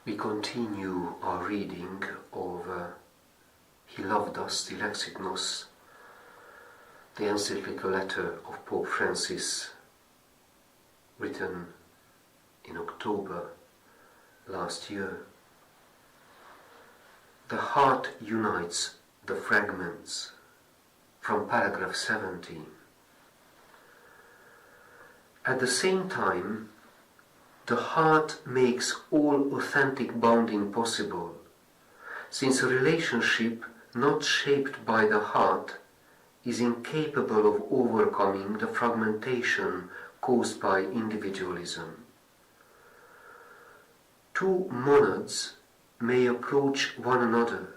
We continue our reading of He Loved Us, Dilexit, the encyclical letter of Pope Francis, written in October last year. The heart unites the fragments, from paragraph 17. At the same time, the heart makes all authentic bonding possible, since a relationship not shaped by the heart is incapable of overcoming the fragmentation caused by individualism. Two monads may approach one another,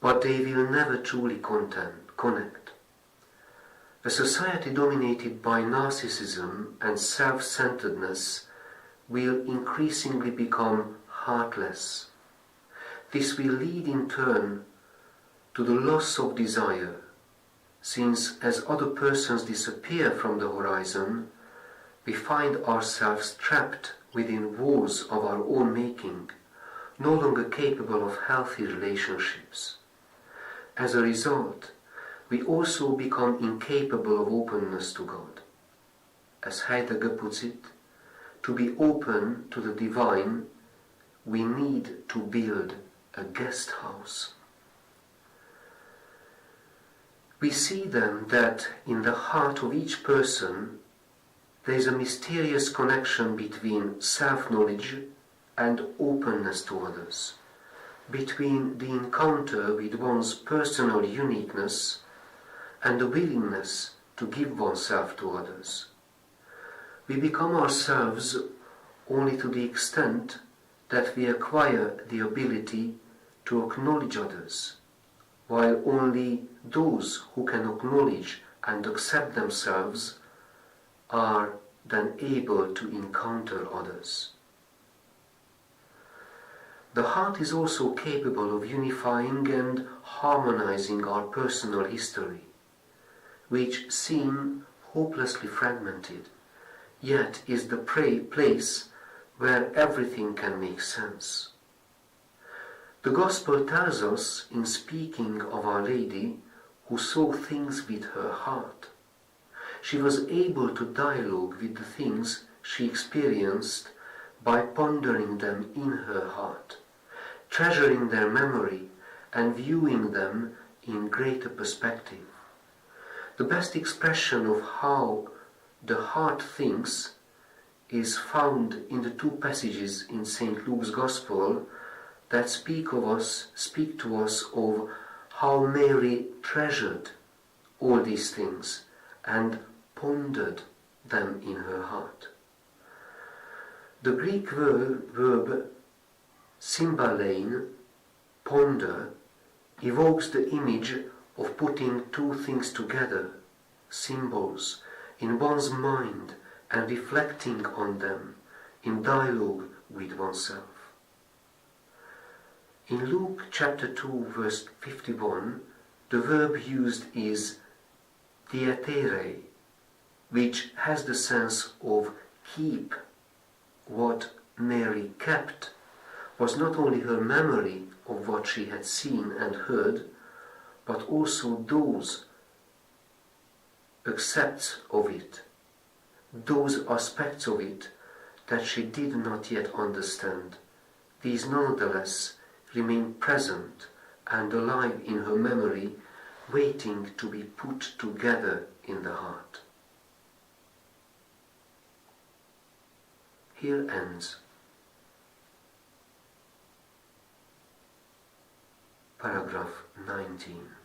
but they will never truly connect. A society dominated by narcissism and self-centeredness will increasingly become heartless. This will lead in turn to the loss of desire, since as other persons disappear from the horizon, we find ourselves trapped within walls of our own making, no longer capable of healthy relationships. As a result, we also become incapable of openness to God. As Heidegger puts it, to be open to the divine, we need to build a guest house. We see then that in the heart of each person there is a mysterious connection between self-knowledge and openness to others, between the encounter with one's personal uniqueness and the willingness to give oneself to others. We become ourselves only to the extent that we acquire the ability to acknowledge others, while only those who can acknowledge and accept themselves are then able to encounter others. The heart is also capable of unifying and harmonizing our personal history, which seem hopelessly fragmented, yet is the place where everything can make sense. The Gospel tells us, in speaking of Our Lady, who saw things with her heart, she was able to dialogue with the things she experienced by pondering them in her heart, treasuring their memory and viewing them in greater perspective. The best expression of how the heart thinks is found in the two passages in St. Luke's Gospel that speak to us of how Mary treasured all these things and pondered them in her heart. The Greek verb symbalein, ponder, evokes the image of putting two things together, symbols, in one's mind and reflecting on them in dialogue with oneself. In Luke chapter 2, verse 51, the verb used is diatere, which has the sense of keep. What Mary kept was not only her memory of what she had seen and heard, but also those aspects of it that she did not yet understand. These nonetheless remain present and alive in her memory, waiting to be put together in the heart. Here ends paragraph 19.